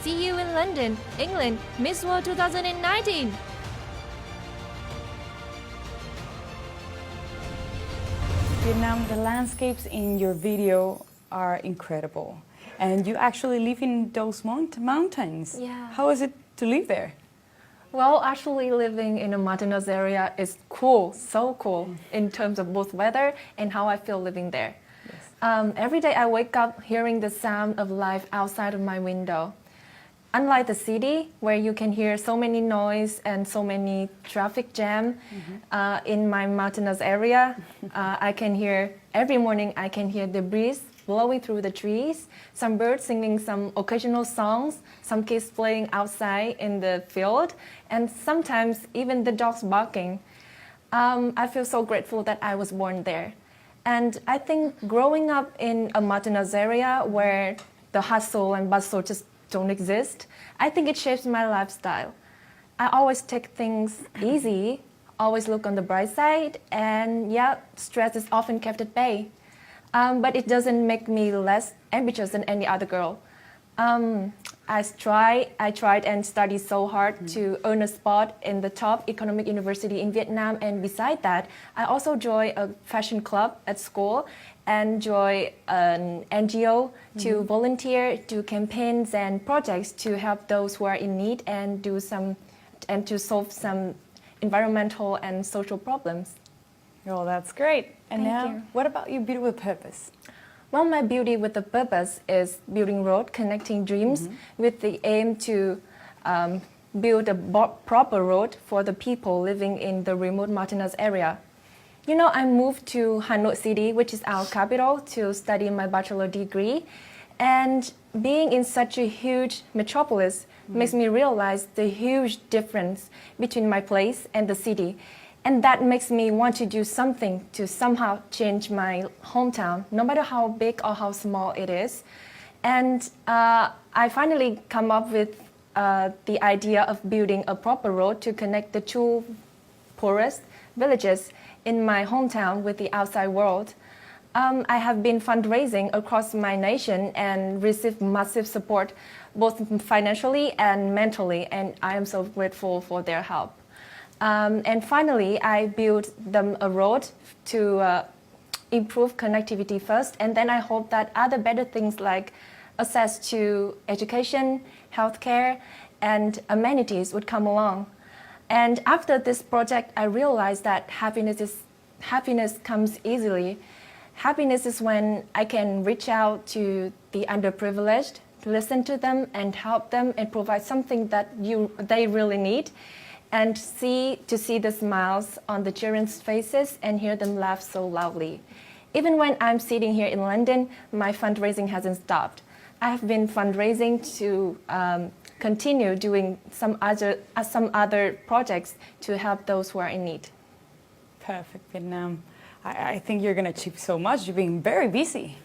See you in London, England, Miss World 2019! Vietnam, the landscapes in your video are incredible. And you actually live in those mountains. Yeah. How is it to live there? Well, actually living in a mountainous area is cool, so cool, in terms of both weather and how I feel living there. Yes. Every day I wake up hearing the sound of life outside of my window. Unlike the city, where you can hear so many noise and so many traffic jam, in my mountainous area, every morning I can hear the breeze blowing through the trees, some birds singing some occasional songs, some kids playing outside in the field, and sometimes even the dogs barking. I feel so grateful that I was born there. And I think growing up in a mountainous area where the hustle and bustle just don't exist, I think it shapes my lifestyle. I always take things easy, always look on the bright side, and yeah, stress is often kept at bay. But it doesn't make me less ambitious than any other girl. I tried and studied so hard to earn a spot in the top economic university in Vietnam, and beside that, I also joined a fashion club at school and joined an NGO to volunteer, do campaigns and projects to help those who are in need and to solve some environmental and social problems. Oh, that's great. And Thank now, you. what about your beauty with purpose? Well, my beauty with a purpose is building road, connecting dreams with the aim to build a proper road for the people living in the remote mountainous area. You know, I moved to Hanoi City, which is our capital, to study my bachelor degree. And being in such a huge metropolis makes me realize the huge difference between my place and the city. And that makes me want to do something to somehow change my hometown, no matter how big or how small it is. And I finally come up with the idea of building a proper road to connect the two poorest villages in my hometown with the outside world. I have been fundraising across my nation and received massive support, both financially and mentally, and I am so grateful for their help. And finally, I built them a road to improve connectivity first, and then I hope that other better things like access to education, healthcare, and amenities would come along. And after this project, I realized that happiness comes easily. Happiness is when I can reach out to the underprivileged, listen to them and help them and provide something that they really need, and to see the smiles on the children's faces and hear them laugh so loudly. Even when I'm sitting here in London, my fundraising hasn't stopped. I have been fundraising to continue doing some other projects to help those who are in need. Perfect, Vietnam. I think you're going to achieve so much. You're being very busy.